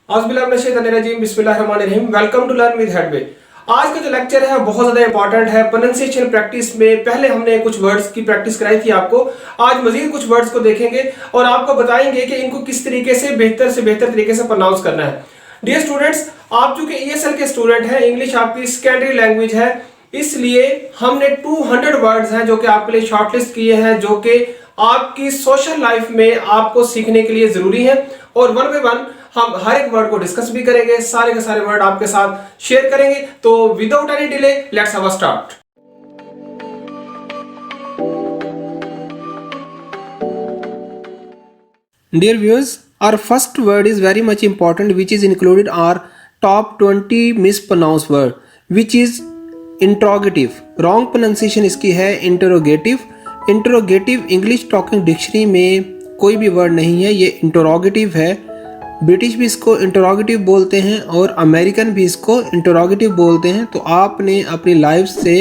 बिस्मिल्लाहिर्रहमानिर्रहीम। Welcome to learn with headway. आज का जो लेक्चर है बहुत ज़्यादा इंपॉर्टेंट है प्रोनाउंसिएशन प्रैक्टिस में। पहले हमने कुछ वर्ड्स की प्रैक्टिस कराई थी आपको, आज मजीद कुछ वर्ड्स को देखेंगे और आपको बताएंगे कि इनको किस तरीके से बेहतर तरीके से प्रोनाउंस करना है। डियर स्टूडेंट्स, आप चूंकि ESL के स्टूडेंट हैं, इंग्लिश आपकी सेकेंडरी लैंग्वेज है, इसलिए हमने 200 वर्ड्स हैं जो कि आपके लिए शॉर्टलिस्ट किए हैं, जो कि आपकी सोशल लाइफ में आपको सीखने के लिए जरूरी है। और वन बाय वन हम हर एक वर्ड को डिस्कस भी करेंगे, सारे के सारे वर्ड आपके साथ शेयर करेंगे। तो without any delay let's have a start. Dear viewers, our first word is very much important, which is included our top 20 mispronounced word, which is interrogative. Wrong pronunciation इसकी है interrogative. Interrogative English Talking Dictionary में कोई भी word नहीं है, ये interrogative है। British भी इसको इंटरोगेटिव बोलते हैं और अमेरिकन भी इसको इंटरोगेटिव बोलते हैं। तो आपने अपनी लाइफ से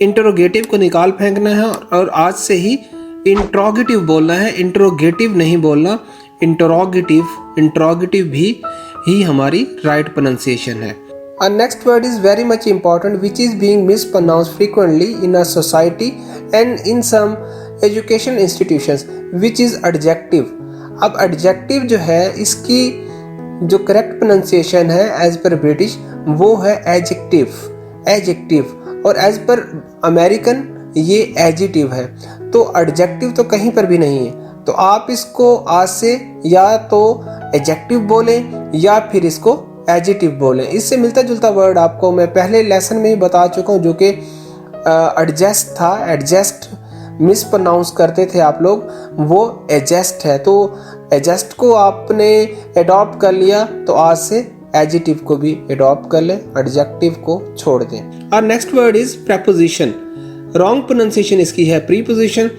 इंटरोगेटिव को निकाल फेंकना है और आज से ही इंटरोगेटिव बोलना है, इंटरोगेटिव नहीं बोलना। इंटरोगेटिव भी ही हमारी राइट प्रोनाउंसिएशन है। Our next word is very much important, which is being mispronounced frequently in a society and in some education institutions, which is adjective. अब एडजेक्टिव जो है इसकी जो करेक्ट प्रोनाउंसिएशन है एज पर ब्रिटिश वो है adjective और एज पर अमेरिकन ये एडजेक्टिव है। तो एडजेक्टिव तो कहीं पर भी नहीं है, तो आप इसको आज से या तो एडजेक्टिव बोलें या फिर इसको एडजेक्टिव बोलें। इससे मिलता जुलता वर्ड आपको मैं पहले लेसन में ही बता चुका हूँ, जो कि एडजस्ट था। एडजस्ट मिसप्रोनाउंस करते थे आप लोग, वो एडजस्ट है। तो एडजस्ट को आपने एडॉप्ट कर लिया, तो आज से एडजेक्टिव को भी एडॉप्ट कर लें, एडजेक्टिव को छोड़ दें। और next word is preposition. Wrong pronunciation इसकी है प्रीपोजिशन।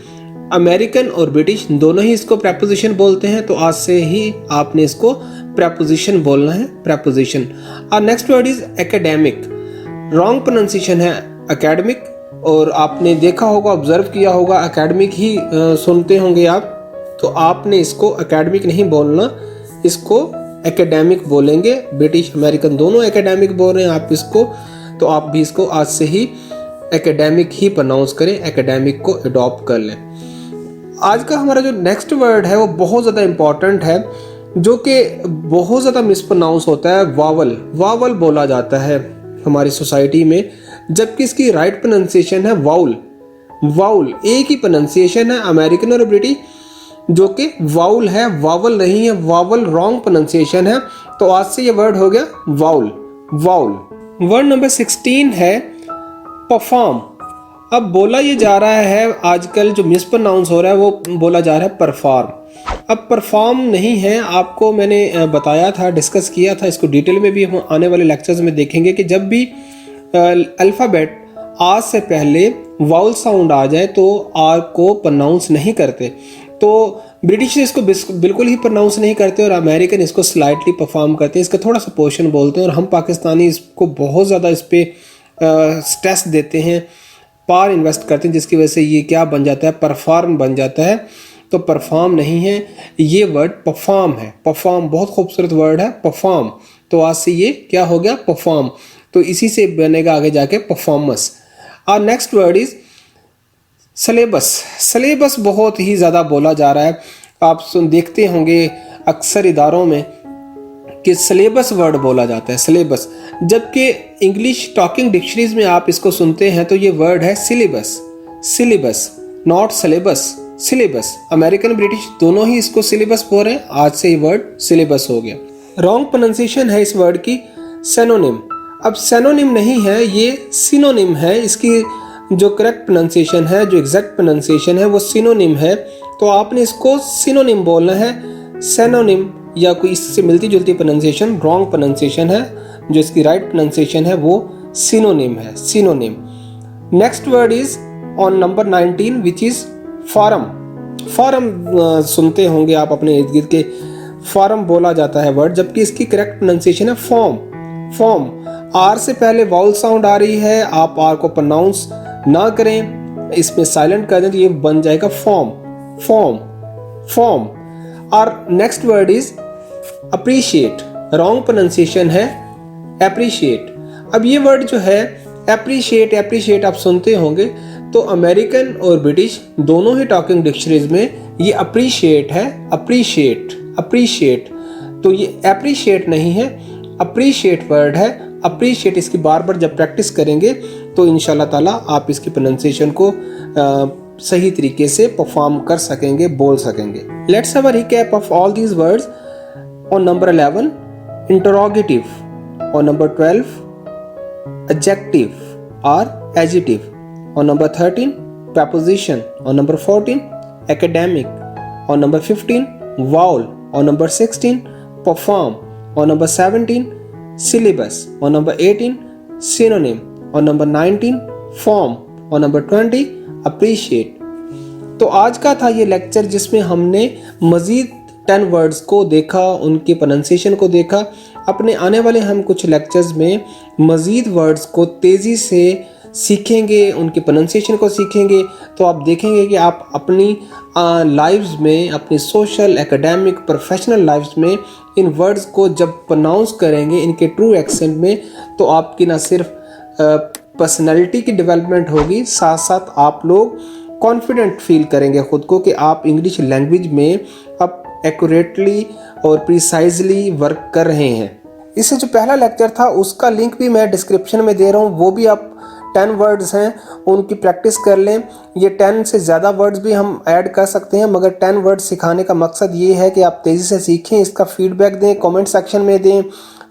अमेरिकन और ब्रिटिश दोनों ही इसको प्रेपोजिशन बोलते हैं, तो आज से ही आपने इसको प्रेपोजिशन बोलना है, प्रेपोजिशन। और next word is academic. Wrong pronunciation है एकेडमिक, और आपने देखा होगा, ऑब्जर्व किया होगा, एकेडमिक ही सुनते होंगे आप, तो आपने इसको एकेडमिक नहीं बोलना, इसको एकेडमिक बोलेंगे। ब्रिटिश अमेरिकन दोनों एकेडमिक बोल रहे हैं आप इसको, तो आप भी इसको आज से ही एकेडमिक ही प्रोनाउंस करें, एकेडमिक को अडॉप्ट कर लें। आज का हमारा जो नेक्स्ट वर्ड है वो बहुत ज़्यादा इम्पॉर्टेंट है, जो कि बहुत ज़्यादा मिसप्रोनाउंस होता है। वावल बोला जाता है हमारी सोसाइटी में, जबकि इसकी राइट प्रोनाउंसिएशन है वाउल। एक ही प्रोनाउंसिएशन है अमेरिकन और ब्रिटिश, जो कि वाउल है, वावल नहीं है। वावल रॉन्ग प्रोनाउंसिएशन है, तो आज से ये वर्ड हो गया वाउल। वर्ड नंबर 16 है परफॉर्म। अब बोला ये जा रहा है, आजकल जो मिसप्रोनाउंस हो रहा है वो बोला जा रहा है परफॉर्म। अब परफॉर्म नहीं है, आपको मैंने बताया था, डिस्कस किया था, इसको डिटेल में भी हम आने वाले लेक्चर्स में देखेंगे कि जब भी अल्फ़ाबेट आर से पहले वाउल साउंड आ जाए तो आर को प्रोनाउंस नहीं करते। तो ब्रिटिश इसको बिल्कुल ही प्रोनाउंस नहीं करते और अमेरिकन इसको स्लाइटली परफॉर्म करते हैं, इसका थोड़ा सा पोर्शन बोलते हैं। और हम पाकिस्तानी इसको बहुत ज़्यादा इस पर स्ट्रेस देते हैं, पार इन्वेस्ट करते हैं, जिसकी वजह से ये क्या बन जाता है, परफॉर्म बन जाता है। तो परफॉर्म नहीं है, ये वर्ड परफॉर्म है। परफॉर्म बहुत खूबसूरत वर्ड है, परफॉर्म। तो आज से ये क्या हो गया, परफॉर्म। तो इसी से बनेगा आगे जाके परफॉर्मेंस। और नेक्स्ट वर्ड इज सिलेबस बहुत ही ज़्यादा बोला जा रहा है। आप देखते होंगे अक्सर इदारों में कि सिलेबस वर्ड बोला जाता है, सिलेबस, जबकि इंग्लिश टॉकिंग डिक्शनरीज में आप इसको सुनते हैं तो ये वर्ड है syllabus, not syllabus. American British दोनों ही इसको सिलेबस बोल रहे हैं, आज से ये वर्ड सिलेबस हो गया। रॉन्ग प्रोनाउंसिएशन है इस वर्ड की सिनोनिम। अब सिनोनिम नहीं है, ये सिनोनिम है। इसकी जो करेक्ट प्रोनाउंसिएशन है, जो एग्जैक्ट प्रोनाउंसिएशन है वो सिनोनिम है, तो आपने इसको सिनोनिम बोलना है। सिनोनिम या कोई इससे मिलती जुलती प्रोनाउंसिएशन रॉन्ग प्रोनाउंसिएशन है, जो इसकी राइट प्रोनाउंसिएशन है वो सिनोनिम है, synonym. Next word is on number 19, which is forum. सुनते होंगे आप अपने इर्द गिर्द के, फॉरम बोला जाता है वर्ड, जबकि इसकी करेक्ट प्रोनाउंसिएशन है फॉर्म। आर से पहले वाउल साउंड आ रही है, आप आर को प्रोनाउंस ना करें, इसमें साइलेंट कर दें तो ये बन जाएगा फॉर्म। और next word is appreciate. Wrong pronunciation है एप्रिशिएट। अब ये वर्ड जो है एप्रिशिएट आप सुनते होंगे, तो अमेरिकन और ब्रिटिश दोनों ही टॉकिंग डिक्शनरीज में ये अप्रिशिएट है, अप्रिशिएट। तो ये एप्रिशिएट नहीं है, अप्रिशिएट वर्ड है। अप्रिशिएट इसकी बार बार जब प्रैक्टिस करेंगे तो इंशाल्लाह ताला आप इसकी प्रोनाउंसिएशन को सही तरीके से परफॉर्म कर सकेंगे, बोल सकेंगे। Let's have a recap of all these words. On number 11 interrogative, on number 12 adjective or adjective, on number 13 preposition, on number 14 academic, on number 15 vowel, on number 16 perform, on number 17 syllabus, on number 18 synonym, on number 19 form, on number 20 appreciate। तो आज का था ये lecture जिसमें हमने मज़ीद 10 words को देखा, उनके प्रोनाउंसिएशन को देखा। अपने आने वाले हम कुछ लेक्चर्स में मज़ीद वर्ड्स को तेज़ी से सीखेंगे, उनके प्रोनाउंसिएशन को सीखेंगे। तो आप देखेंगे कि आप अपनी लाइव्स में, अपनी सोशल, एकेडमिक, प्रोफेशनल लाइव्स में इन वर्ड्स को जब प्रोनाउंस करेंगे इनके ट्रू एक्सेंट में, तो आपकी ना सिर्फ पर्सनैलिटी की डेवलपमेंट होगी, साथ साथ आप लोग कॉन्फिडेंट फील करेंगे ख़ुद को कि आप इंग्लिश लैंग्वेज में अब एक्यूरेटली और प्रिसाइजली वर्क कर रहे हैं। इससे जो पहला लेक्चर था उसका लिंक भी मैं डिस्क्रिप्शन में दे रहा हूँ, वो भी आप 10 वर्ड्स हैं उनकी प्रैक्टिस कर लें। ये 10 से ज़्यादा वर्ड्स भी हम ऐड कर सकते हैं, मगर 10 वर्ड्स सिखाने का मकसद ये है कि आप तेज़ी से सीखें। इसका फीडबैक दें, कमेंट सेक्शन में दें,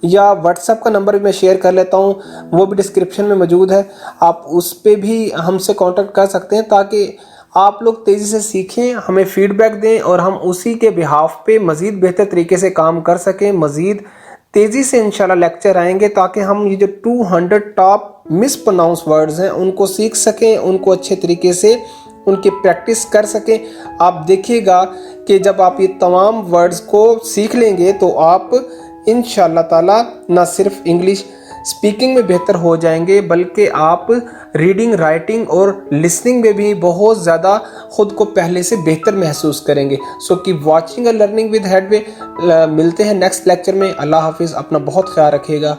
या व्हाट्सएप का नंबर भी मैं शेयर कर लेता हूँ, वो भी डिस्क्रिप्शन में मौजूद है। आप उस पर भी हमसे कॉन्टेक्ट कर सकते हैं ताकि आप लोग तेज़ी से सीखें, हमें फीडबैक दें और हम उसी के बिहाफ पे मज़ीद बेहतर तरीके से काम कर सकें। मज़ीद तेज़ी से इंशाल्लाह लेक्चर आएंगे ताकि हम ये जो 200 टॉप मिसप्रोनाउंस वर्ड्स हैं उनको सीख सकें, उनको अच्छे तरीके से उनकी प्रैक्टिस कर सकें। आप देखिएगा कि जब आप ये तमाम वर्ड्स को सीख लेंगे तो आप इंशाल्लाह ताला ना सिर्फ इंग्लिश स्पीकिंग में बेहतर हो जाएंगे, बल्कि आप रीडिंग, राइटिंग और लिसनिंग में भी बहुत ज़्यादा ख़ुद को पहले से बेहतर महसूस करेंगे। So keep watching and learning with headway. मिलते हैं नेक्स्ट लेक्चर में। अल्लाह हाफिज़, अपना बहुत ख्याल रखिएगा।